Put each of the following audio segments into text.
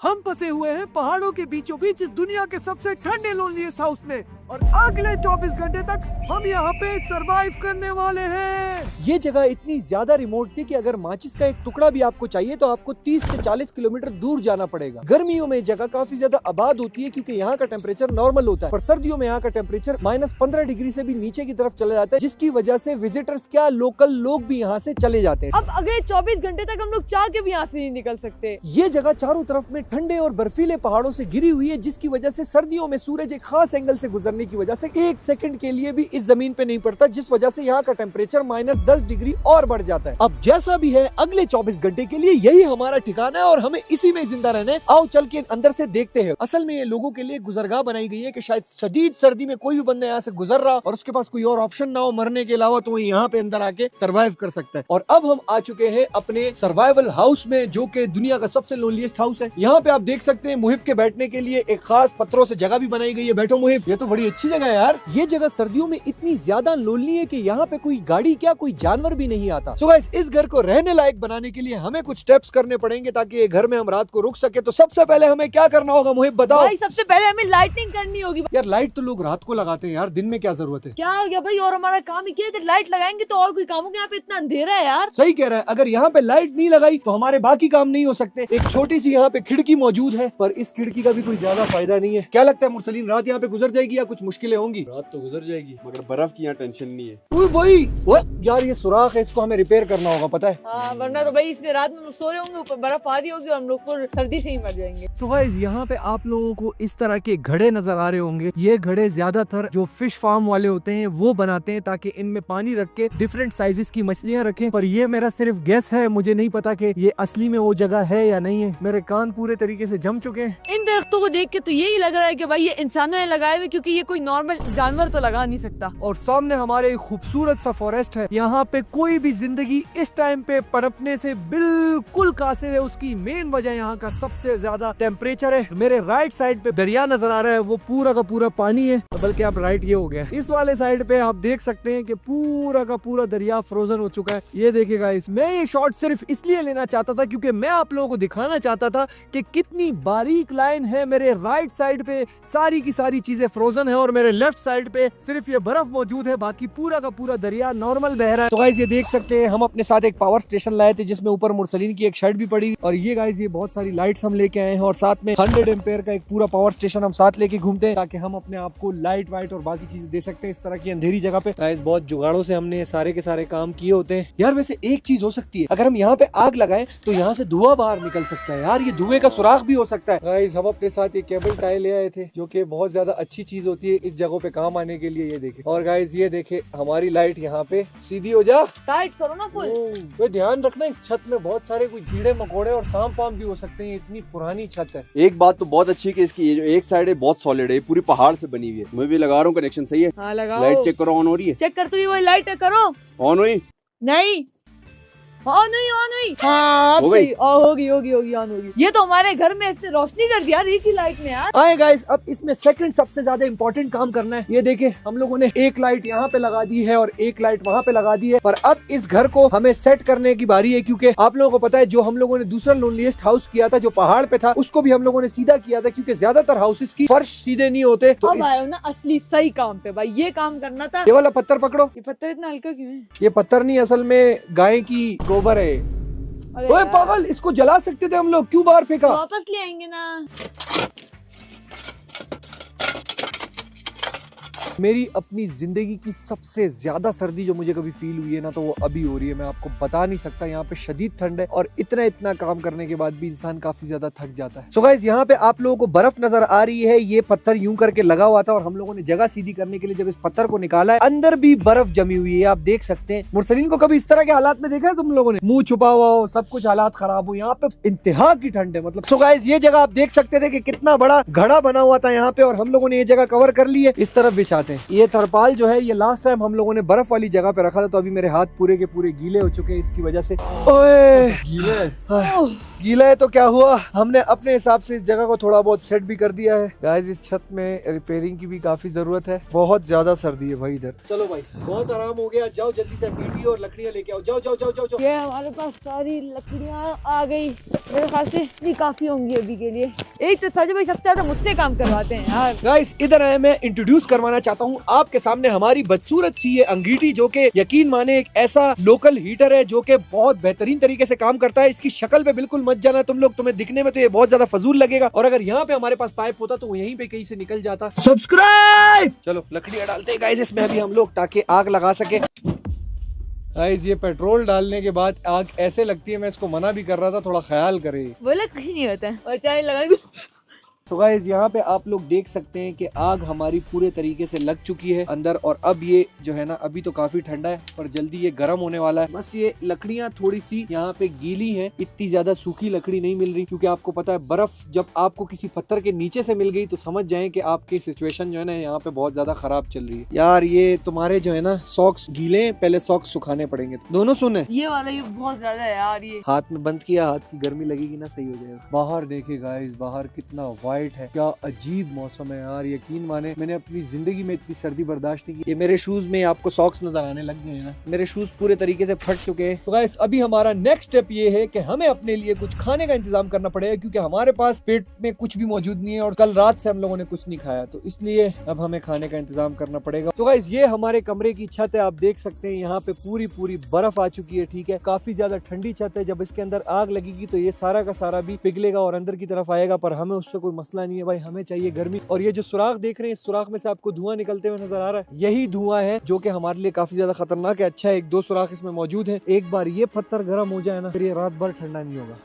हम फंसे हुए हैं पहाड़ों के बीचों बीच इस दुनिया के सबसे ठंडे लोनलीएस्ट हाउस में और अगले 24 घंटे तक हम यहाँ पे सरवाइव करने वाले हैं। ये जगह इतनी ज्यादा रिमोट थी कि अगर माचिस का एक टुकड़ा भी आपको चाहिए तो आपको 30 से 40 किलोमीटर दूर जाना पड़ेगा। गर्मियों में जगह काफी ज्यादा आबाद होती है क्योंकि यहाँ का टेम्परेचर नॉर्मल होता है, पर सर्दियों में यहाँ का टेम्परेचर -15 डिग्री से भी नीचे की तरफ चला जाता है, जिसकी वजह से विजिटर्स क्या लोकल लोग भी यहाँ से चले जाते हैं। अब अगले 24 घंटे तक हम लोग चाह के भी यहाँ से नहीं निकल सकते। ये जगह चारों तरफ में ठंडे और बर्फीले पहाड़ों से घिरी हुई है, जिसकी वजह से सर्दियों में सूरज एक खास एंगल से गुजरने की वजह से 1 सेकंड के लिए भी इस जमीन पे नहीं पड़ता, जिस वजह से यहाँ का टेम्परेचर -10 डिग्री और बढ़ जाता है। अब जैसा भी है अगले 24 घंटे के लिए यही हमारा ठिकाना है और हमें इसी में जिंदा रहना है। आओ चल के अंदर से देखते हैं। असल में ये लोगों के लिए गुजरगाह बनाई गई है कि शायद शदीद सर्दी में कोई भी बंदा यहाँ से गुजर रहा और उसके पास कोई और ऑप्शन ना हो मरने के अलावा, तो वो यहाँ पे अंदर आके सर्वाइव कर सकता है। और अब हम आ चुके हैं अपने सर्वाइवल हाउस में, जो कि दुनिया का सबसे लोनलीएस्ट हाउस है। यहाँ पे आप देख सकते हैं मुहिब के बैठने के लिए एक खास पत्थरों से जगह भी बनाई गई है। बैठो मुहिब, ये तो बड़ी अच्छी जगह है यार। ये जगह सर्दियों में इतनी ज्यादा लोनली है कि यहाँ पे कोई गाड़ी क्या कोई जानवर भी नहीं आता। सो गाइस, इस घर को रहने लायक बनाने के लिए हमें कुछ स्टेप्स करने पड़ेंगे ताकि ये घर में हम रात को रुक सके। तो सबसे पहले हमें क्या करना होगा मुहिब, बताओ। भाई सबसे पहले हमें लाइटिंग करनी होगी। यार लाइट तो लोग रात को लगाते हैं यार, दिन में क्या जरूरत है। क्या हो गया भाई, और हमारा काम ही क्या है, लाइट लगाएंगे तो और कोई काम होगा। यहाँ पे इतना अंधेरा है यार। सही कह रहा है, अगर यहाँ पे लाइट नहीं लगाई तो हमारे बाकी काम नहीं हो सकते। एक छोटी सी यहाँ पे खिड़की मौजूद है, पर इस खिड़की का भी कोई ज्यादा फायदा नहीं है। क्या लगता है मुरसलीन, रात यहाँ पे गुजर जाएगी या कुछ मुश्किलें होंगी? रात तो गुजर जाएगी, मगर बर्फ की यहाँ टेंशन नहीं है। वही यार, ये सुराख है, इसको हमें रिपेयर करना होगा, पता है। हाँ, वरना तो भाई इसमें रात में हम लोग सो रहे होंगे, ऊपर बर्फ आ रही होगी और हम लोग को सर्दी से ही मर जाएंगे। सो गाइस, यहाँ पे आप लोगों को इस तरह के घड़े नजर आ रहे होंगे। ये घड़े ज्यादातर जो फिश फार्म वाले होते हैं वो बनाते हैं ताकि इनमें पानी रख के डिफरेंट साइजेस की मछलियाँ रखें। पर ये मेरा सिर्फ गेस है, मुझे नहीं पता कि ये असली में वो जगह है या नहीं है। मेरे कान पूरे तरीके से जम चुके हैं। इन दरख्तों को देख के तो यही लग रहा है कि भाई ये इंसानों ने लगाए हुए, क्योंकि ये कोई नॉर्मल जानवर तो लगा नहीं सकता। और सामने हमारे एक खूबसूरत सा फॉरेस्ट है। यहाँ पे कोई भी जिंदगी इस टाइम पे पनपने से बिल्कुल कासिर है। उसकी मेन वजह यहाँ का सबसे ज्यादा टेम्परेचर है। मेरे राइट साइड पे दरिया नजर आ रहा है, वो पूरा का पूरा पानी है, बल्कि आप राइट ये हो गया। इस वाले साइड पे आप देख सकते हैं कि पूरा का पूरा दरिया फ्रोजन हो चुका है। ये देखिएगा, मैं ये शॉट सिर्फ इसलिए लेना चाहता था क्योंकि मैं आप लोगों को दिखाना चाहता था कि कितनी बारीक लाइन है। मेरे राइट साइड पे सारी की सारी चीजें फ्रोजन है और मेरे लेफ्ट साइड पे सिर्फ ये बर्फ मौजूद है, बाकी पूरा का पूरा दरिया नॉर्मल बह रहा है। तो गाइस, ये देख सकते हैं हम अपने साथ एक पावर स्टेशन लाए थे जिसमें ऊपर मुरसलीन की एक शर्ट भी पड़ी। और ये गाइस, ये बहुत सारी लाइट्स हम लेके आए हैं और साथ में 100 एम्पेयर का एक पूरा पावर स्टेशन हम साथ लेके घूमते हैं ताकि हम अपने आप को लाइट वाइट और बाकी चीजें दे सकते हैं इस तरह की अंधेरी जगह पे। गाइस, बहुत जुगाड़ों से हमने सारे के सारे काम किए होते हैं यार। वैसे एक चीज हो सकती है, अगर हम यहाँ पे आग लगाएं तो यहाँ से धुआं बाहर निकल सकता है यार। ये धुएं का सुराख भी हो सकता है। गाइस, हम अपने साथ ये केबल टाई ले आए थे जो कि बहुत ज्यादा अच्छी चीज होती है इस जगह पे काम आने के लिए। ये देखे, और गाइस ये देखे हमारी लाइट यहाँ पे सीधी हो जा। टाइट करो ना फुल। तो ध्यान रखना, इस छत में बहुत सारे कोई कीड़े मकोड़े और सांप वाम भी हो सकते हैं, इतनी पुरानी छत है। एक बात तो बहुत अच्छी है कि इसकी ये जो एक साइड है बहुत सॉलिड है, पूरी पहाड़ से बनी हुई है। मैं भी लगा रहा हूँ, कनेक्शन सही है। हाँ, लगाओ। लाइट चेक करो, ऑन हो रही है। चेक कर, तू वही लाइट करो। ऑन हुई? नहीं, ऑन हुई। हाँ, अब सही होगी ऑन होगी। ये तो हमारे घर में इसने रोशनी कर दिया एक ही लाइट ने यार। आए गाइस, अब इसमें सेकंड सबसे ज्यादा इंपॉर्टेंट काम करना है। ये देखे, हम लोगों ने एक लाइट यहाँ पे लगा दी है और एक लाइट वहाँ पे लगा दी है। पर अब इस घर को हमें सेट करने की बारी है, क्योंकि आप लोगों को पता है जो हम लोगों ने दूसरा लोनलीएस्ट हाउस किया था जो पहाड़ पे था, उसको भी हम लोगों ने सीधा किया था क्योंकि ज्यादातर हाउसेस की फर्श सीधे नहीं होते। तो अब आए ना असली सही काम पे भाई, ये काम करना था। ये वाला पत्थर पकड़ो। ये पत्थर इतना हल्का क्यों है? ये पत्थर नहीं, असल में गाय की गोबर है। ओए पागल, इसको जला सकते थे हम लोग, क्यों बाहर फेंका? वापस ले आएंगे ना। मेरी अपनी जिंदगी की सबसे ज्यादा सर्दी जो मुझे कभी फील हुई है ना, तो वो अभी हो रही है। मैं आपको बता नहीं सकता। यहाँ पे शदीद ठंड है और इतना काम करने के बाद भी इंसान काफी ज्यादा थक जाता है। सो गाइस, यहाँ पे आप लोगों को बर्फ नजर आ रही है। ये पत्थर यूं करके लगा हुआ था और हम लोगों ने जगह सीधी करने के लिए जब इस पत्थर को निकाला है, अंदर भी बर्फ जमी हुई है, आप देख सकते हैं। मुरसलीन को कभी इस तरह के हालात में देखा है तुम लोगों ने? मुंह छुपा हुआ हो, सब कुछ हालात खराब हो। यहाँ पे इंतहा की ठंड है मतलब। सो गाइस, ये जगह आप देख सकते थे कि कितना बड़ा घड़ा बना हुआ था यहाँ पे और हम लोगों ने ये जगह कवर कर ली है। इस तरफ बिछा दिखाते हैं। ये तरपाल जो है ये लास्ट टाइम हम लोगों ने बर्फ वाली जगह पे रखा था, तो अभी मेरे हाथ पूरे के पूरे गीले हो चुके हैं इसकी वजह से। ओए गीला है तो क्या हुआ, हमने अपने हिसाब से इस जगह को थोड़ा बहुत सेट भी कर दिया है। गाइस इस छत में रिपेयरिंग की भी काफी जरूरत है, बहुत ज्यादा सर्दी है भाई इधर। चलो भाई बहुत आराम हो गया, जाओ जल्दी से गिट्टी और लकड़ियाँ लेके आओ, जाओ जाओ जाओ जाओ, जाओ। ये हमारे पास सारी लकड़ियाँ आ गई, मेरे ख्याल से इतनी काफी होंगी अभी के लिए। एक तो सच भाई सबसे ज्यादा मुझसे काम करवाते हैं यार। गाइस इधर आए, मैं इंट्रोड्यूस करवाना चाहता हूँ आपके सामने हमारी बदसूरत सी ये अंगीठी, जो कि यकीन माने एक ऐसा लोकल हीटर है जो कि बहुत बेहतरीन तरीके से काम करता है। इसकी शक्ल पे बिल्कुल मत जाना तुम लोग, तुम्हें दिखने में तो ये बहुत ज्यादा फजूल लगेगा, और अगर यहाँ पे हमारे पास पाइप होता तो वो यहीं पे कहीं से निकल जाता। सब्सक्राइब। चलो लकड़ियाँ डालते हैं गाइस इसमें अभी हम लोग, ताकि आग लगा सके। गाइस ये पेट्रोल डालने के बाद आग ऐसे लगती है, मैं इसको मना भी कर रहा था, थोड़ा ख्याल करे। बोले कुछ नहीं होता है, और चाय लगा। तो गाइस यहाँ पे आप लोग देख सकते हैं कि आग हमारी पूरे तरीके से लग चुकी है अंदर, और अब ये जो है ना अभी तो काफी ठंडा है पर जल्दी ये गर्म होने वाला है। बस ये लकड़ियाँ थोड़ी सी यहाँ पे गीली हैं, इतनी ज्यादा सूखी लकड़ी नहीं मिल रही, क्योंकि आपको पता है बर्फ जब आपको किसी पत्थर के नीचे से मिल गई तो समझ जाए कि आपकी सिचुएशन जो है ना यहाँ पे बहुत ज्यादा खराब चल रही है। यार ये तुम्हारे जो है ना सॉक्स गीले हैं, पहले सॉक्स सुखाने पड़ेंगे। दोनों सुने, ये वाला ये बहुत ज्यादा है यार, ये हाथ में बंद किया, हाथ की गर्मी लगेगी ना, सही हो जाएगा। बाहर देखिए गाइस, बाहर कितना वाइट है, क्या अजीब मौसम है यार। यकीन माने मैंने अपनी जिंदगी में इतनी सर्दी बर्दाश्त नहीं की। ये मेरे शूज में आपको सॉक्स नजर आने लग गए हैं ना, मेरे शूज पूरे तरीके से फट चुके हैं। तो गाइस अभी हमारा नेक्स्ट स्टेप ये है कि हमें अपने लिए कुछ खाने का इंतजाम करना पड़ेगा, क्योंकि हमारे पास पेट में कुछ भी मौजूद नहीं है और कल रात से हम लोगों ने कुछ नहीं खाया, तो इसलिए अब हमें खाने का इंतजाम करना पड़ेगा। तो गाइस ये हमारे कमरे की छत है, आप देख सकते हैं यहाँ पे पूरी पूरी बर्फ आ चुकी है। ठीक है, काफी ज्यादा ठंडी छत है, जब इसके अंदर आग लगेगी तो ये सारा का सारा भी पिघलेगा और अंदर की तरफ आएगा, पर हमें उससे कोई मसला नहीं है भाई, हमें चाहिए गर्मी। और ये जो सुराख देख रहे हैं, इस सुराख में से आपको धुआं निकलते हुए नजर आ रहा है, यही धुआं है जो कि हमारे लिए काफी ज्यादा खतरनाक है। अच्छा एक दो सुराख इसमें मौजूद है, एक बार ये पत्थर गर्म हो जाए ना फिर ये रात भर ठंडा नहीं होगा।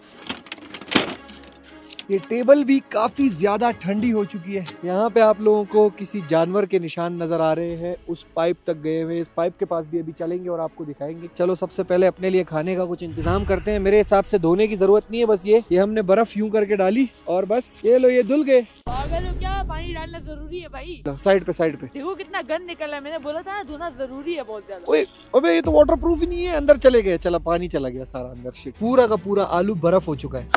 ये टेबल भी काफी ज्यादा ठंडी हो चुकी है। यहाँ पे आप लोगों को किसी जानवर के निशान नजर आ रहे हैं, उस पाइप तक गए हुए, इस पाइप के पास भी अभी चलेंगे और आपको दिखाएंगे। चलो सबसे पहले अपने लिए खाने का कुछ इंतजाम करते हैं। मेरे हिसाब से धोने की जरूरत नहीं है, बस ये हमने बर्फ यूं करके डाली और बस ये लो, ये धुल गए। क्या पानी डालना जरूरी है भाई? साइड पे देखो कितना गंद निकला है, मैंने बोला था धोना जरूरी है बहुत ज्यादा। ओए अबे ये तो वाटर प्रूफ ही नहीं है, अंदर चले गए, चला पानी चला गया सारा अंदर। शिट, पूरा का पूरा आलू बर्फ हो चुका है।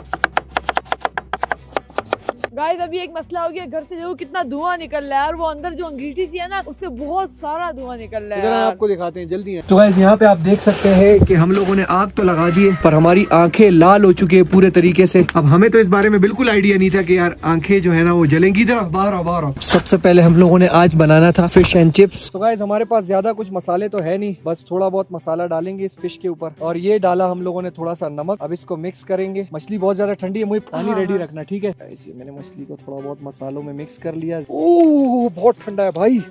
गाइस अभी एक मसला हो गया, घर से देखो कितना धुआं निकल रहा है यार, वो अंदर जो अंगीठी सी है ना उससे बहुत सारा धुआं निकल रहा है इधर यार। आपको दिखाते हैं, जल्दी है। तो गाइस यहाँ पे आप देख सकते हैं कि हम लोगों ने आग तो लगा दी है, पर हमारी आंखें लाल हो चुकी है पूरे तरीके से। अब हमें तो इस बारे में बिल्कुल आइडिया नहीं था कि यार आंखें जो है ना वो जलेंगी। इधर बाहर आओ। सबसे पहले हम लोगों ने आज बनाना था फिश एंड चिप्स। तो गाइस हमारे पास ज्यादा कुछ मसाले तो है नहीं, बस थोड़ा बहुत मसाला डालेंगे इस फिश के ऊपर, और ये डाला हम लोगों ने थोड़ा सा नमक। अब इसको मिक्स करेंगे। मछली बहुत ज्यादा ठंडी है, मुझे पानी रेडी रखना, ठीक है। ऐसे मैंने मछली को थोड़ा बहुत मसालों में मिक्स कर लिया। ओह बहुत ठंडा है भाई।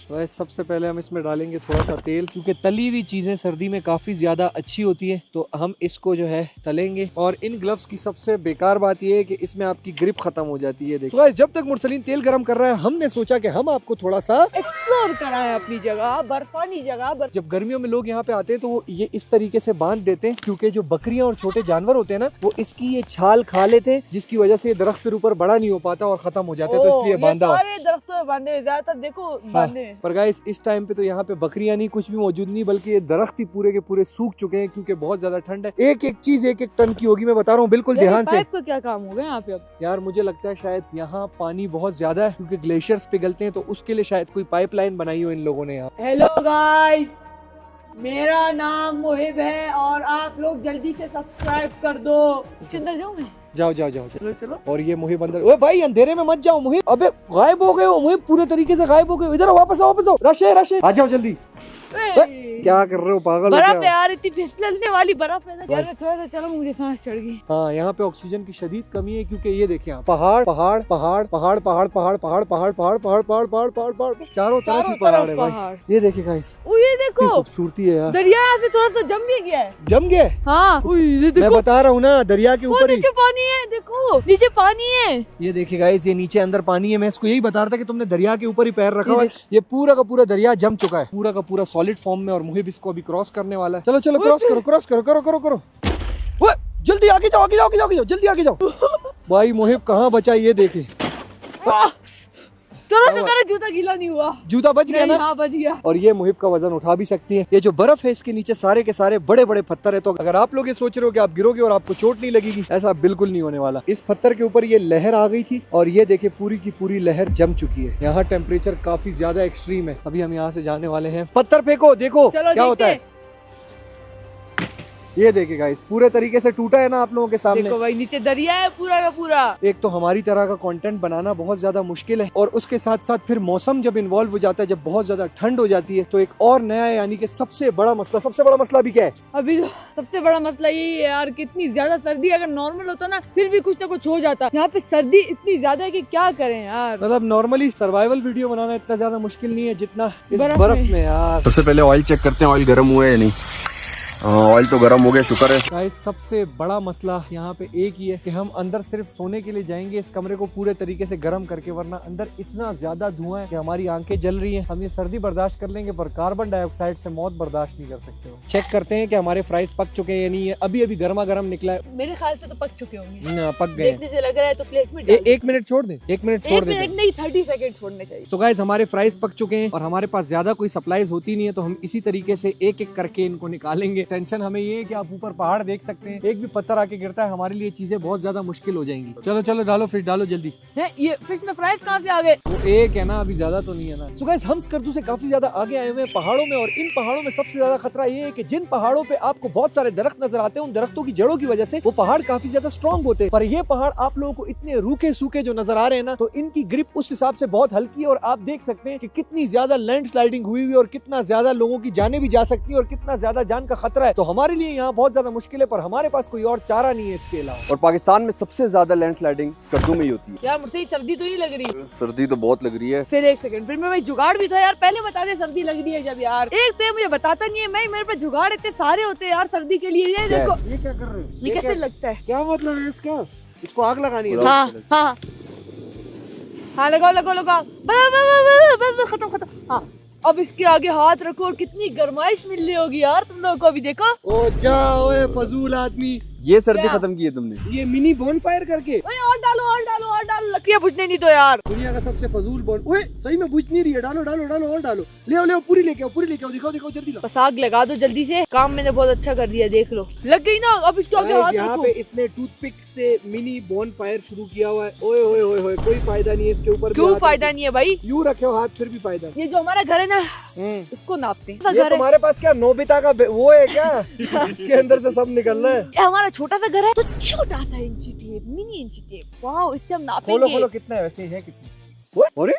तो सबसे पहले हम इसमें डालेंगे थोड़ा सा तेल, क्योंकि तली हुई चीजें सर्दी में काफी ज्यादा अच्छी होती है, तो हम इसको जो है तलेंगे। और इन ग्लव्स की सबसे बेकार बात यह है कि इसमें आपकी ग्रिप खत्म हो जाती है। देखो जब तक मुरसलीन तेल गरम कर रहा है, हमने सोचा कि हम आपको थोड़ा सा एक्सप्लोर कराएं अपनी जगह, बर्फानी जगह। जब गर्मियों में लोग यहाँ पे आते हैं तो वो ये इस तरीके से बांध देते हैं, क्योंकि जो बकरियां और छोटे जानवर होते हैं ना, वो इसकी ये छाल खा लेते हैं, जिसकी वजह से ये दरख्त फिर ऊपर बड़ा नहीं हो पाता और खत्म हो जाते हैं, तो इसलिए बांधा। सारे दरख्तों में बांधे, ज्यादातर देखो बांधे। पर गाइस इस टाइम पे तो यहाँ पे बकरियां नहीं, कुछ भी मौजूद नहीं, बल्कि ये दरख्त ही पूरे के पूरे सूख चुके हैं, क्योंकि बहुत ज्यादा ठंड है। एक एक चीज एक एक टन की होगी, मैं बता रहा हूँ, बिल्कुल ध्यान से। पाइप का क्या काम होगा यहाँ पे अब? यार मुझे लगता है शायद यहाँ पानी बहुत ज्यादा है, क्योंकि ग्लेशियर्स पिघलते हैं, तो उसके लिए शायद कोई पाइपलाइन बनाई हो इन लोगों ने यहाँ। हेलो गाइस, मेरा नाम मुहिब है और आप लोग जल्दी से सब्सक्राइब कर दो। इसके अंदर जाऊँ मैं? जाओ। चलो। और ये मुहिब अंदर। ओए भाई अंधेरे में मत जाओ मुहिब, अबे गायब हो गए हो मुहिब, पूरे तरीके से गायब हो गए। इधर वापस आओ। रश आ जाओ जल्दी। क्या कर रहे हो, पागल हो बर्फ क्या? है यार, इतनी फिसलने वाली बर्फ है यार। मैं थोड़ा सा चलो, मुझे सांस चढ़ गई। हाँ यहाँ पे ऑक्सीजन की शदीद कमी है, क्योंकि ये देखिए पहाड़ चारों तरफ ही पहाड़ है भाई। ये देखिए गाइस, ये देखो खूबसूरती है यार। दरिया से थोड़ा सा जम भी गया है। जम गया? हाँ मैं बता रहा हूँ ना, दरिया के ऊपर नीचे पानी है, देखो नीचे पानी है। ये देखिए गाइस, ये नीचे अंदर पानी है। मैं इसको यही बता रहा था कि तुमने दरिया के ऊपर ही पैर रखा हुआ है। ये पूरा का पूरा दरिया जम चुका है, पूरा का पूरा सॉलिड फॉर्म में, और मुहिब इसको अभी क्रॉस करने वाला है। चलो करो। जल्दी आगे जाओ, जल्दी आगे जाओ। भाई मुहिब कहाँ बचा, ये देखे। चलो शुक्र है जूता गीला नहीं हुआ। जूता बच गया ना? हाँ बच गया। और ये मुहिब का वजन उठा भी सकती है। ये जो बर्फ है इसके नीचे सारे के सारे बड़े बड़े पत्थर है, तो अगर आप लोग ये सोच रहे हो कि आप गिरोगे और आपको चोट नहीं लगेगी, ऐसा बिल्कुल नहीं होने वाला। इस पत्थर के ऊपर ये लहर आ गई थी और ये देखिए पूरी की पूरी लहर जम चुकी है। यहाँ टेम्परेचर काफी ज्यादा एक्सट्रीम है। अभी हम यहाँ से जाने वाले हैं। पत्थर फेंको, देखो क्या होता है। ये देखिए गाइस, पूरे तरीके से टूटा है ना आप लोगों के सामने। देखो भाई नीचे दरिया है पूरा का पूरा। एक तो हमारी तरह का कंटेंट बनाना बहुत ज्यादा मुश्किल है, और उसके साथ साथ फिर मौसम जब इन्वॉल्व हो जाता है, जब बहुत ज्यादा ठंड हो जाती है, तो एक और नया यानी कि सबसे बड़ा मसला भी क्या है? अभी तो सबसे बड़ा मसला यही है यार, कितनी ज्यादा सर्दी। अगर नॉर्मल होता ना फिर भी कुछ ना कुछ हो जाता, यहाँ पे सर्दी इतनी ज्यादा है कि क्या करें यार। मतलब नॉर्मली सर्वाइवल वीडियो बनाना इतना ज्यादा मुश्किल नहीं है जितना इस बर्फ बर्फ में यार। सबसे पहले ऑयल चेक करते हैं, ऑयल गर्म हुआ है या नहीं। ऑयल तो गर्म हो गया, शुक्र है। गाइस सबसे बड़ा मसला यहाँ पे एक ही है कि हम अंदर सिर्फ सोने के लिए जाएंगे इस कमरे को पूरे तरीके से गर्म करके, वरना अंदर इतना ज्यादा धुआं है कि हमारी आंखें जल रही हैं। हम ये सर्दी बर्दाश्त कर लेंगे पर कार्बन डाइऑक्साइड से मौत बर्दाश्त नहीं कर सकते हो। चेक करते हैं कि हमारे फ्राइज पक चुके हैं या नहीं है। अभी अभी गर्मा गर्म निकला है। मेरे ख्याल से तो पक चुके होंगे, पक गए। देखने से लग रहा है। तो प्लेट में एक मिनट छोड़ दे, एक मिनट छोड़ दे। नहीं 30 सेकंड छोड़ने चाहिए। सो गाइस हमारे फ्राइज पक चुके हैं और हमारे पास ज्यादा कोई सप्लाईज होती नहीं है, तो हम इसी तरीके से एक एक करके इनको निकालेंगे। टेंशन हमें ये है कि आप ऊपर पहाड़ देख सकते हैं, एक भी पत्थर आके गिरता है हमारे लिए चीजें बहुत ज्यादा मुश्किल हो जाएंगी। चलो चलो डालो फिश, डालो जल्दी। ये फिश में फ्राइज कहाँ से आ गए? वो एक है ना, अभी ज्यादा तो नहीं है ना। सो गाइस हम स्कर्दू से काफी ज्यादा आगे आए हुए हैं पहाड़ों में, और इन पहाड़ों में सबसे ज्यादा खतरा ये है कि जिन पहाड़ों पे आपको बहुत सारे दरख्त नजर आते हैं, उन दरख्तों की जड़ों की वजह से वो पहाड़ काफी ज्यादा स्ट्रॉन्ग होते हैं। पर ये पहाड़ आप लोगों को इतने रूखे सूखे जो नजर आ रहे हैं ना, तो इनकी ग्रिप उस हिसाब से बहुत हल्की है। और आप देख सकते हैं कि कितनी ज्यादा लैंडस्लाइडिंग हुई हुई और कितना ज्यादा लोगों की जाने भी जा सकती है और कितना ज्यादा जान का खतरा है। तो हमारे लिए यहाँ बहुत ज्यादा मुश्किल है, पर हमारे पास कोई और चारा नहीं है इसके अलावा। और पाकिस्तान में सबसे ज्यादा लैंडस्लाइडिंग स्कर्दू में ही होती है यार मुझसे सर्दी तो नहीं लग रही। सर्दी तो बहुत लग रही है। फिर एक सेकंड, फिर मैं भाई जुगाड़ भी था यार, पहले बता दे सर्दी लग रही है जब। यार एक तो ये मुझे बताता नहीं है, मैं मेरे पे जुगाड़ इतने सारे होते हैं यार सर्दी के लिए। ये देखो, ये क्या कर रहे हो? ये कैसे लगता है? क्या मतलब है इसका? इसको आग लगानी है? हाँ हाँ हाँ लगाओ लगाओ लगाओ, बस खत्म खत्म। हाँ अब इसके आगे हाथ रखो और कितनी गर्माइश मिल रही होगी यार तुम लोगों को अभी। देखो ओ जाओ फजूल आदमी, ये सर्दी क्या? खत्म की है तुमने। ये मिनी बॉनफायर करके। ओए और डालो और डालो और डालो, लकड़ियां बुझने नहीं तो यार। दुनिया का सबसे फजूल बॉन, ओए सही में बुझ नहीं रही है। डालो डालो डालो और डालो, ले आओ पूरी लेके आओ, पूरी लेके आओ। दिखाओ दिखाओ जल्दी बस आग लगा दो जल्दी से। काम मैंने बहुत अच्छा कर दिया, देख लो लग गई ना। अब इसके आगे हाथ यहाँ रखो। पे इसने टूथपिक से मिनी बॉनफायर शुरू किया हुआ है। ओए ओए ओए ओए, कोई फायदा नहीं है इसके ऊपर। क्यों फायदा नहीं है भाई? यूँ रखे हो हाथ फिर भी फायदा। ये जो हमारा घर है ना, इसको नापते हैं। ये तुम्हारे पास क्या नोबिता का वो है क्या? इसके अंदर से सब निकलना है। ये हमारा छोटा सा घर है, तो छोटा सा इंची टेप, मिनी इंची टेप। वाह, इससे हम नापेंगे। खोलो खोलो, कितना है वैसे है कितना?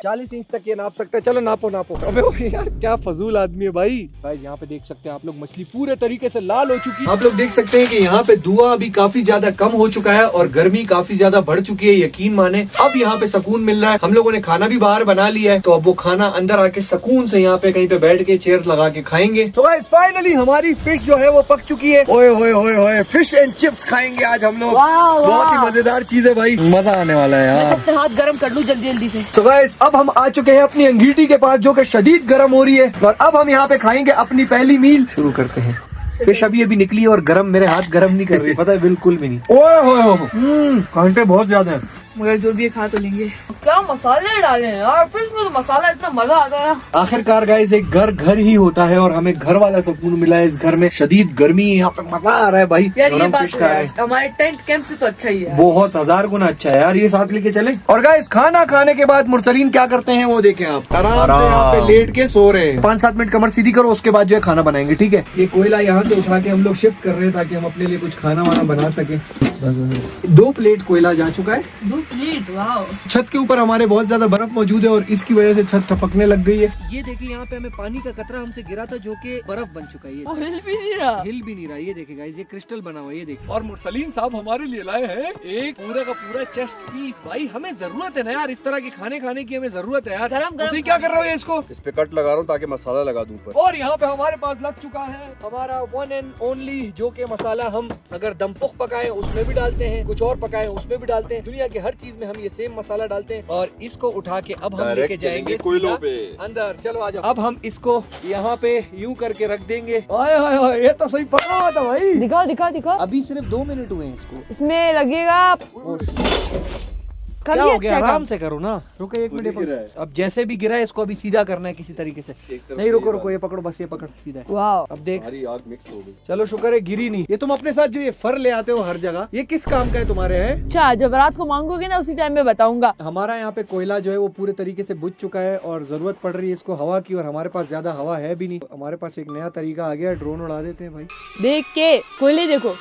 40 इंच तक ये नाप सकता है। चलो नापो नापो। अबे यार क्या फजूल आदमी है भाई। भाई यहाँ पे देख सकते हैं आप लोग, मछली पूरे तरीके से लाल हो चुकी है। आप लोग देख सकते हैं कि यहाँ पे धुआं अभी काफी ज्यादा कम हो चुका है और गर्मी काफी ज्यादा बढ़ चुकी है। यकीन माने अब यहाँ पे सुकून मिल रहा है। हम लोगों ने खाना भी बाहर बना लिया है, तो अब वो खाना अंदर आके सुकून से यहाँ पे कहीं पे बैठ के चेयर लगा के खाएंगे। तो गाइस फाइनली हमारी फिश जो है वो पक चुकी है। ओए ओए ओए ओए, फिश एंड चिप्स खाएंगे आज हम लोग। बहुत ही मजेदार चीज है भाई, मजा आने वाला है यार। अपने हाथ गर्म कर लूं जल्दी जल्दी से। तो गाइस अब हम आ चुके हैं अपनी अंगीठी के पास, जो कि शदीद गर्म हो रही है, और अब हम यहाँ पे खाएंगे अपनी पहली मील। शुरू करते हैं। फिश अभी अभी निकली है और गर्म, मेरे हाथ गर्म नहीं कर रही, पता है बिल्कुल भी नहीं। ओए होए कांटे बहुत ज्यादा है, मगर जो भी खा तो लेंगे। क्या मसाले डाले हैं यार फिश में, तो मसाला इतना मजा आता है। आखिरकार गाइस एक घर घर ही होता है और हमें घर वाला सुकून मिला है। इस घर में शदीद गर्मी है, यहाँ पे मजा आ रहा है भाई। यार ये गरम बात फिश तो खा है, रहे हैं। हमारे टेंट कैंप से तो अच्छा ही है। बहुत 1000 गुना अच्छा है यार, ये साथ लेके चले। और गाइस खाना खाने के बाद मुरसलीन क्या करते हैं वो देखें आप। आराम से यहाँ पे लेट के सो रहे हैं। 5-7 मिनट कमर सीधी करो, उसके बाद जो है खाना बनाएंगे, ठीक है। ये कोयला यहाँ से उठा के हम लोग शिफ्ट कर रहे हैं ताकि हम अपने लिए कुछ खाना वाना बना सके। 2 प्लेट कोयला जा चुका है। 2 प्लेट, वाह। छत के ऊपर हमारे बहुत ज्यादा बर्फ मौजूद है और इसकी वजह से छत टपकने लग गई है। ये देखिए यहाँ पे हमें पानी का कतरा हमसे गिरा था, जो कि बर्फ बन चुका है। ये हिल भी नहीं रहा, हिल भी नहीं रहा। ये देखिए गाइस, ये क्रिस्टल बना हुआ है, ये देखिए। और मुरसलीन साहब हमारे लिए लाए हैं एक पूरा का पूरा चेस्ट पीस। भाई हमें जरूरत है ना यार, इस तरह के खाने खाने की हमें जरूरत है यार। गरम गरम। क्या कर रहे हो ये इसको? इस पे कट लगा रहा हूँ ताकि मसाला लगा दूं ऊपर। और यहाँ पे हमारे पास लग चुका है हमारा 1 एंड ओनली, जो के मसाला हम अगर दमपुख पकाए उसमें भी डालते हैं, कुछ और पकाए उसमें भी डालते हैं। दुनिया के हर चीज में हम ये सेम मसाला डालते हैं। और इसको उठा के अब हम लेके जाएंगे कोयलों पे अंदर। चलो आ जाओ। अब हम इसको यहाँ पे यूं करके रख देंगे। ओए ओए ओए, ये तो सही पकड़ा हुआ था भाई। दिखाओ दिखाओ दिखाओ। अभी सिर्फ 2 मिनट हुए हैं इसको। इसमें लगेगा कर क्या लिया हो गया? अच्छा आराम काम। से करो ना, रुको एक खुद ही गिरा है। मिनट। अब जैसे भी गिरा है इसको अभी सीधा करना है किसी तरीके से। एक तरफ नहीं से रुको ये रुको, ये पकड़ो बस, ये पकड़ सीधा है। वाह, अब देख, सारी आग मिक्स हो गई। चलो शुक्र है गिरी नहीं। ये तुम अपने साथ जो ये फर ले आते हो हर जगह, ये किस काम का है तुम्हारे? है अच्छा जब रात को मांगोगे ना उसी टाइम में बताऊंगा। हमारा यहाँ पे कोयला जो है वो पूरे तरीके से बुझ चुका है और जरूरत पड़ रही है इसको हवा की, और हमारे पास ज्यादा हवा है भी नहीं। हमारे पास एक नया तरीका आ गया, ड्रोन उड़ा देते हैं भाई। देख के कोयले देखो,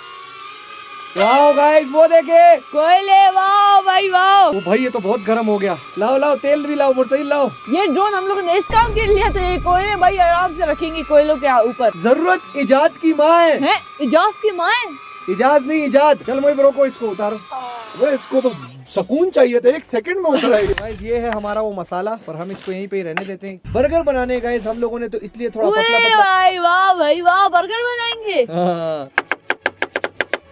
वाह गाइस, वो देखे कोयले, वाह भाई वाह। वो भाई, ये तो बहुत गर्म हो गया। लाओ लाओ तेल भी लाओ, मुर्तज़िल लाओ। ये ड्रोन हम लोगों ने इस काम के लिए लिया था। ये कोयले भाई आराम से रखेंगे कोयलों के ऊपर। जरूरत इजाद की माँ है। इजाज की माँ है। इजाज नहीं, इजाद। चल मोहिब रोको, इसको उतारो। वो इसको तो सुकून चाहिए था, एक सेकंड में उतर आएगी। गाइस ये है हमारा वो मसाला, और हम इसको यहीं पे ही रहने देते हैं। बर्गर बनाने गाइस हम लोगों ने तो इसलिए थोड़ा ओए पतला पतला। भाई वाह भाई वाह, बर्गर बनाएंगे। हाँ,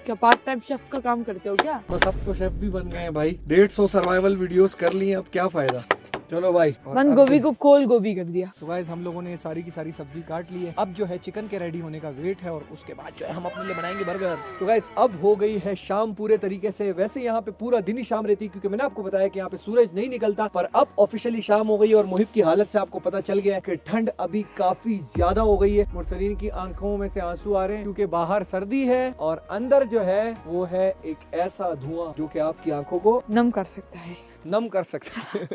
क्या पार्ट टाइम शेफ का काम करते हो क्या? बस अब तो शेफ भी बन गए हैं भाई। 150 सर्वाइवल वीडियोस कर ली हैं, अब क्या फायदा। चलो भाई, और बंद अब गोभी को खोल गोभी कर दिया। तो गाइस हम लोगों ने सारी की सारी सब्जी काट ली है। अब जो है चिकन के रेडी होने का वेट है, और उसके बाद जो है हम अपने लिए बनाएंगे बर्गर। तो गाइस अब हो गई है शाम पूरे तरीके से। वैसे यहाँ पे पूरा दिन ही शाम रहती है, क्योंकि मैंने आपको बताया कि यहाँ पे सूरज नहीं निकलता, पर अब ऑफिशियली शाम हो गई। और मुहिब की हालत से आपको पता चल गया है कि ठंड अभी काफी ज्यादा हो गई है। मुर्सलीन की आंखों में से आंसू आ रहे हैं, क्योंकि बाहर सर्दी है और अंदर जो है वो है एक ऐसा धुआं जो कि आपकी आंखों को नम कर सकता है। नम कर सकते हैं।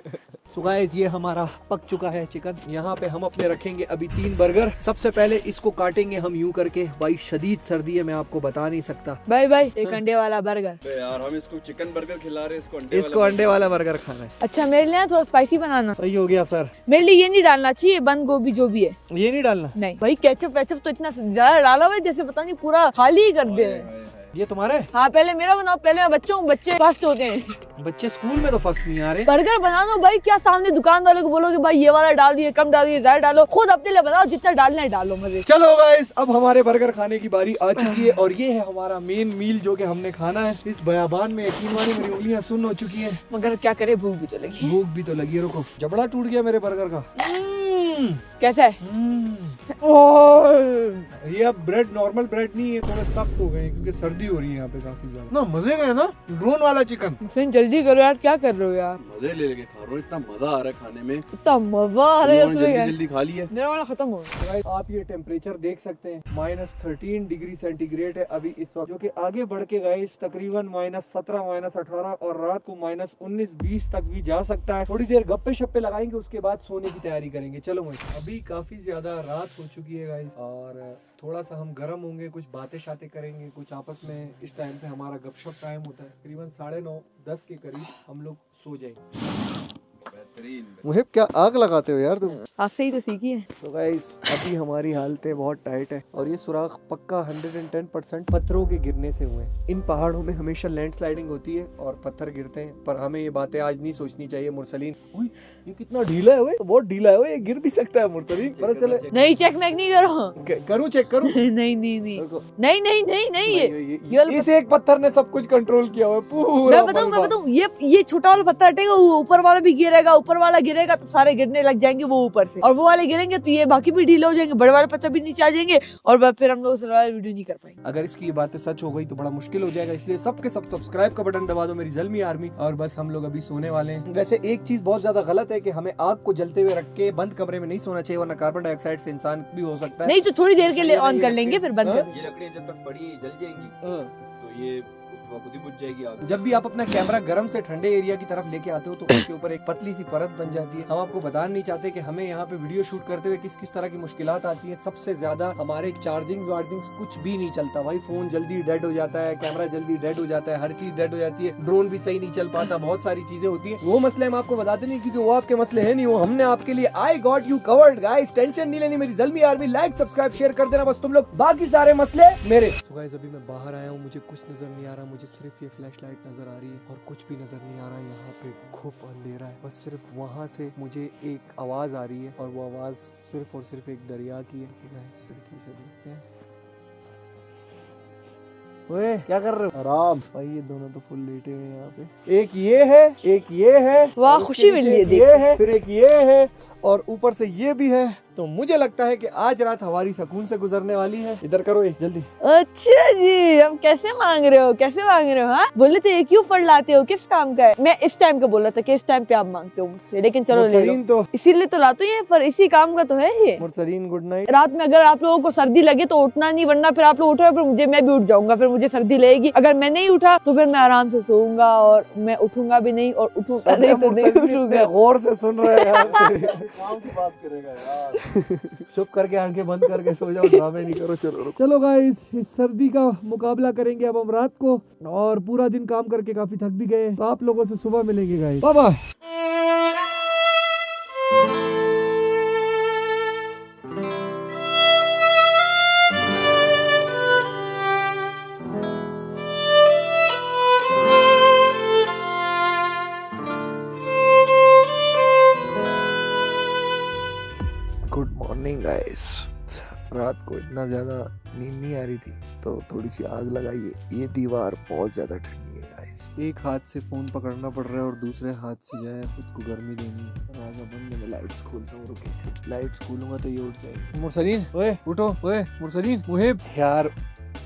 So guys, ये हमारा पक चुका है चिकन। यहाँ पे हम अपने रखेंगे अभी 3 बर्गर। सबसे पहले इसको काटेंगे हम यूं करके। भाई शदीद सर्दी है, मैं आपको बता नहीं सकता। भाई भाई एक अंडे वाला बर्गर। अबे यार, हम इसको चिकन बर्गर खिला रहे हैं, इसको अंडे वाला बर्गर खाना है। अच्छा मेरे लिए ना थोड़ा स्पाइसी बनाना। सही हो गया सर। मेरे लिए ये नहीं डालना चाहिए बंद गोभी जो भी है। ये नहीं डालना। नहीं भाई, केचप वेचप तो इतना ज्यादा डाला हुआ है जैसे पता नहीं पूरा खाली ही कर दे। ये तुम्हारा है? हाँ पहले मेरा बनाओ, पहले मैं बच्चों बच्चे फर्स्ट होते हैं। बच्चे स्कूल में तो फर्स्ट नहीं आ रहे। बर्गर बना दो भाई, क्या सामने दुकान वाले को बोलोगे भाई ये वाला डाल दिए, कम डाल दिए, ज्यादा डालो। खुद अपने लिए बनाओ, जितना डालना है डालो, मजे। चलो गाइस, अब हमारे बर्गर खाने की बारी आ चुकी है, और ये है हमारा मेन मील जो कि हमने खाना है इस बयाबान में। यकीन मानिए मेरी उंगलियां सुन्न हो चुकी हैं, मगर क्या करे, भूख भी तो लगी। भूख भी तो लगी है। रुको, जबड़ा टूट गया मेरे बर्गर का। कैसा है? ये अब ब्रेड नॉर्मल ब्रेड नहीं है, थोड़े सख्त हो गए हैं, क्योंकि सर्दी हो रही है यहाँ पे काफी ज्यादा। ना मजे गए ना ड्रोन वाला चिकन। फिर जल्दी करो यार, क्या कर रहे हो यार? मजे ले लेके खा रहा हूँ, इतना मजा आ रहा है खाने में। इतना मजा आ रहा है तुम लोगों ने तुम्हें जल्दी यार। जल्दी खा लिया। मेरा वाला खत्म हो गया। तो आप ये टेम्परेचर देख सकते हैं, -13 डिग्री सेंटीग्रेड है अभी इस वक्त, जो कि आगे बढ़ के गाइस तकरीबन -17 -18 और रात को -19 20 तक भी जा सकता है। थोड़ी देर गप्पे शप्पे लगाएंगे, उसके बाद सोने की तैयारी करेंगे। चलो मुझे, अभी काफी ज्यादा रात हो चुकी है गाइस, और थोड़ा सा हम गर्म होंगे, कुछ बातें शातें करेंगे, कुछ आपस में। इस टाइम पे हमारा गपशप टाइम होता है, तकरीबन 9:30 10 के करीब हम लोग सो जाएंगे। मुहिब क्या आग लगाते हो यार तुम? आपसे ही तो सीखी है। तो गाइस अभी हमारी हालतें बहुत टाइट है, और ये सुराख पक्का 110% पत्थरों के गिरने से हुए हैं। इन पहाड़ों में हमेशा लैंडस्लाइडिंग होती है और पत्थर गिरते हैं, पर हमें ये बातें आज नहीं सोचनी चाहिए। मुरसलीन, ओए ये कितना ढीला है, तो बहुत ढीला है, ये गिर भी सकता है। मुरसलीन पता चले। नहीं चेक मैक नहीं करो। करूँ चेक करूँ? नहीं नहीं नहीं नहीं नहीं नहीं नहीं, ये इस एक पत्थर ने सब कुछ कंट्रोल किया हुआ है पूरा। मैं बताऊं ये छोटा वाला पत्थर हटेगा, ऊपर वाला भी गिरेगा, ऊपर वाला गिरेगा तो सारे गिरने लग जाएंगे वो ऊपर से, और वो वाले गिरेंगे तो ये बाकी भी ढीले हो जाएंगे, बड़े वाले पत्थर भी नीचे आ जाएंगे, और फिर हम लोग वीडियो नहीं कर पाएंगे। अगर इसकी ये बातें सच हो गई तो बड़ा मुश्किल हो जाएगा, इसलिए सबके सब सब्सक्राइब का बटन दबा दो मेरी ज़ल्मी आर्मी, और बस हम लोग अभी सोने वाले हैं। वैसे एक चीज बहुत ज्यादा गलत है कि हमें आग को जलते हुए रख के बंद कमरे में नहीं सोना चाहिए, वरना कार्बन डाइऑक्साइड से इंसान भी हो सकता है। नहीं तो थोड़ी देर के लिए ऑन कर लेंगे, फिर बंद कर। ये लकड़ियाँ जब तक पड़ी जल जाएंगी, तो ये उसके बाद खुद ही बुझ जाएगी आग। जब भी आप अपना कैमरा गर्म से ठंडे एरिया की तरफ लेके आते हो तो उसके ऊपर एक पतली सी परत बन जाती है। हम आपको बताना नहीं चाहते कि हमें यहाँ पे वीडियो शूट करते हुए किस किस तरह की मुश्किलात आती है। सबसे ज्यादा हमारे चार्जिंग कुछ भी नहीं चलता भाई, फोन जल्दी डेड हो जाता है, कैमरा जल्दी डेड हो जाता है, हर चीज डेड हो जाती है, ड्रोन भी सही नहीं चल पाता, बहुत सारी चीजें होती है। वो मसले हम आपको बताते नहीं, क्योंकि वो आपके मसले है नहीं, वो हमने आपके लिए I got you covered guys. Tension नहीं लेनी मेरी Zalmi army, like subscribe share कर देना बस तुम लोग, बाकी सारे मसले मेरे। So guys, अभी मैं बाहर आया हूँ, मुझे कुछ नजर नहीं आ रहा, मुझे सिर्फ ये फ्लैश लाइट नजर आ रही है और कुछ भी नजर नहीं आ रहा है। यहाँ पे खूब अंधेरा है, बस सिर्फ वहाँ से मुझे एक आवाज आ रही है, और वो आवाज सिर्फ और सिर्फ एक दरिया की है। खिड़की से देखते हैं। ओए क्या कर रहे हो? आराम भाई, ये दोनों तो फुल लेटे हुए हैं यहाँ पे। एक ये है, एक ये है, वाह खुशी मिल रही है, ये है, फिर एक ये है, और ऊपर से ये भी है। तो मुझे लगता है कि आज रात हमारी सुकून से गुजरने वाली है। इधर करो ये जल्दी। अच्छा जी, हम कैसे मांग रहे हो, कैसे मांग रहे हो? हाँ बोले तो ये क्यों फल लाते हो, किस काम का है? मैं इस टाइम का बोला था कि इस टाइम पे आप मांगते हो मुझसे, लेकिन चलो ले लो। तो इसीलिए तो लाते हो ये, पर इसी काम का तो है ये। Mursaleen good night. रात में अगर आप लोगों को सर्दी लगे तो उठना नहीं, वरना फिर आप लोग उठो फिर मैं भी उठ जाऊंगा, फिर मुझे सर्दी लगेगी। अगर मैं नहीं उठा तो फिर मैं आराम से सोऊंगा और मैं उठूंगा भी नहीं, और उठूंगा नहीं तो नहीं उठूंगा। गौर से सुन रहे हैं यार। काम की बात करेगा यार। चुप करके आंखें बंद करके सो जाओ, ड्रामे नहीं करो। चलो गाइस, इस सर्दी का मुकाबला करेंगे अब हम रात को, और पूरा दिन काम करके काफी थक भी गए, तो आप लोगों से सुबह मिलेंगे गाइस। बाबा गुड मॉर्निंग गाइस। रात को इतना ज्यादा नींद नहीं आ रही थी तो थोड़ी सी आग लगाई है। ये दीवार बहुत ज्यादा ठंडी है गाइस। एक हाथ से फोन पकड़ना पड़ रहा है और दूसरे हाथ से जो है खुद को गर्मी देनी है। दरवाजा बंद है, मैं लाइट्स खोलता हूँ। रुके, लाइट्स खोलूंगा तो ये उठ जाएगी। मुरसलीन ओए उठो, ओए मुरसलीन मुहिब। यार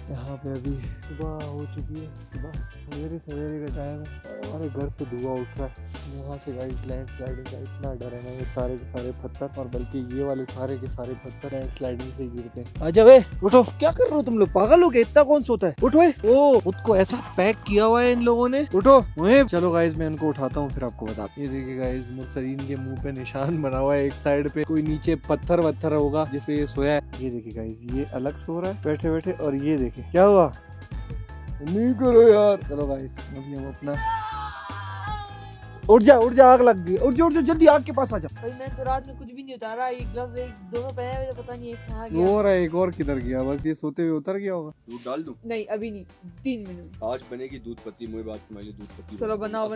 यहाँ पे अभी सुबह हो चुकी है, सुबह सवेरे सवेरे का टाइम है। हमारे घर से धुआं उठ रहा है। वहाँ से गाइस लैंड स्लाइडिंग का इतना डर है ना, ये सारे के सारे पत्थर, और बल्कि ये वाले सारे के सारे पत्थर लैंड स्लाइडिंग से गिरते हैं। आजा वे उठो, क्या कर रहे हो तुम लोग, पागल हो गए? इतना कौन सोता है? उठो। ओ खुद को ऐसा पैक किया हुआ है इन लोगों ने। उठो मुहिब। चलो गाइस मैं इनको उठाता हूँ फिर आपको बताता हूँ। ये देखिए गाइस, मुरसलीन के मुंह पे निशान बना हुआ है। एक साइड पे कोई नीचे पत्थर वत्थर होगा जिसपे ये सोया है। ये देखिए गाइस, ये अलग सो रहा है बैठे बैठे, और ये देखिए क्या हुआ। नहीं करो यार। चलो गाइस अभी हम अपना, उठ जा आग लग गई। उठ जा जल्दी, आग के पास आ जा। भाई मैं तो रात में कुछ भी नहीं उतारा, एक ग्लव्स एक दोनों पहने हुए, पता नहीं एक कहाँ गया। और एक और किधर गया? बस ये सोते हुए उतर गया होगा। दूध डाल दूं? नहीं अभी नहीं, 3 मिनट। आज बनेगी दूध पत्ती। मुझे बात तुम्हारे लिए दूध पत्ती। चलो बनाओ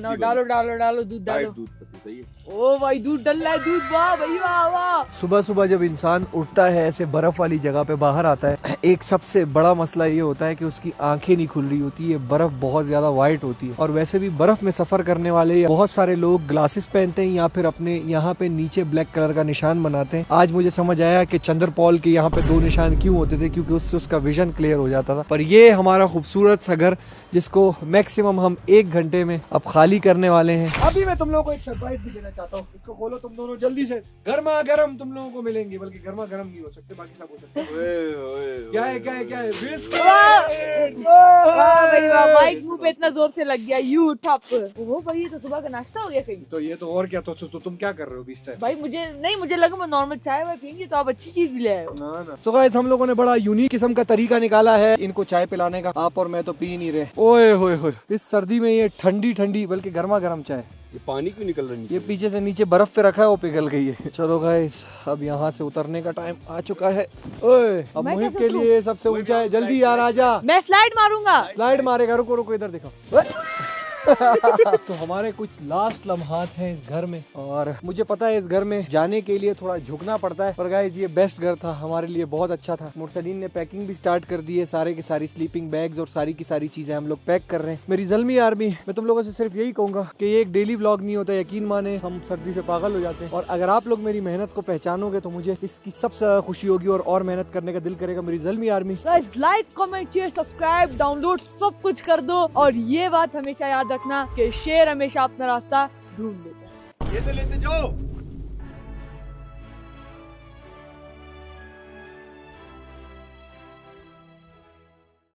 डालो दूध डालो। दूध पत्ती सही है। ओ भाई दूध डल रहा है, दूध, वाह भाई वाह। सुबह सुबह जब इंसान उठता है ऐसे बर्फ वाली जगह पे बाहर आता है, एक सबसे बड़ा मसला ये होता है कि उसकी आंखें नहीं खुल रही होती है। बर्फ बहुत ज्यादा व्हाइट होती है, और वैसे भी बर्फ में सफर करने वाले बहुत सारे लोग ग्लासेस पहनते हैं या फिर अपने यहाँ पे नीचे ब्लैक कलर का निशान बनाते हैं। आज मुझे समझ आया कि चंद्रपॉल के यहाँ पे 2 निशान क्यों होते थे, क्योंकि उससे उसका विजन क्लियर हो जाता था। पर ये हमारा खूबसूरत सा घर, जिसको मैक्सिमम हम 1 घंटे में अब खाली करने वाले हैं। अभी मैं तुम लोगों को एक सरप्राइज भी देना चाहता हूँ। इसको खोलो तुम दोनों जल्दी से। गर्मा गर्म तुम लोगों को मिलेंगे, बल्कि गर्मा गर्म नहीं हो सकते, बाकी सब हो सकते हैं। क्या है भाई वाह, माइक मुंह पे इतना जोर से लग गया। यू ठप। ओ भाई ये तो सुबह का नाश्ता हो गया कहीं। तो ये तो और क्या, तो तुम क्या कर रहे हो बीच टाइम? भाई मुझे लगा मैं नॉर्मल चाय वाय पीएंगे, तो आप अच्छी चीज ले आए हो। ना। सो गाइस, हम लोगों ने बड़ा यूनिक किस्म का तरीका निकाला है इनको चाय पिलाने का। आप और मैं तो पी नहीं रहे। ओए होए होए, इस सर्दी में ये ठंडी ठंडी बल्कि गर्मा गर्म चाय। ये पानी क्यों निकल रहा है? ये पीछे से नीचे बर्फ पे रखा है, वो पिघल गई है। चलो गाइस, अब यहाँ से उतरने का टाइम आ चुका है। ओए अब मुहिब के लिए सबसे ऊंचा है, जल्दी यार आजा। मैं स्लाइड मारूंगा। स्लाइड मारेगा? रुको इधर देखो। तो हमारे कुछ लास्ट लम्हात हैं इस घर में, और मुझे पता है इस घर में जाने के लिए थोड़ा झुकना पड़ता है, पर गाइस ये बेस्ट घर था हमारे लिए, बहुत अच्छा था। मुरसलीन ने पैकिंग भी स्टार्ट कर दी है, सारे की सारी स्लीपिंग बैग्स और सारी की सारी चीजें हम लोग पैक कर रहे हैं। मेरी ज़ल्मी आर्मी, मैं तुम लोगों से सिर्फ यही कहूंगा कि ये एक डेली व्लॉग नहीं होता, यकीन माने हम सर्दी से पागल हो जाते हैं। और अगर आप लोग मेरी मेहनत को पहचानोगे तो मुझे इसकी सबसे ज्यादा खुशी होगी, और मेहनत करने का दिल करेगा। मेरी Zalmi army, like comment share subscribe download सब कुछ कर दो, और ये बात हमेशा याद रखना कि शेर हमेशा अपना रास्ता ढूंढ लेता है। ये तो लेते जाओ।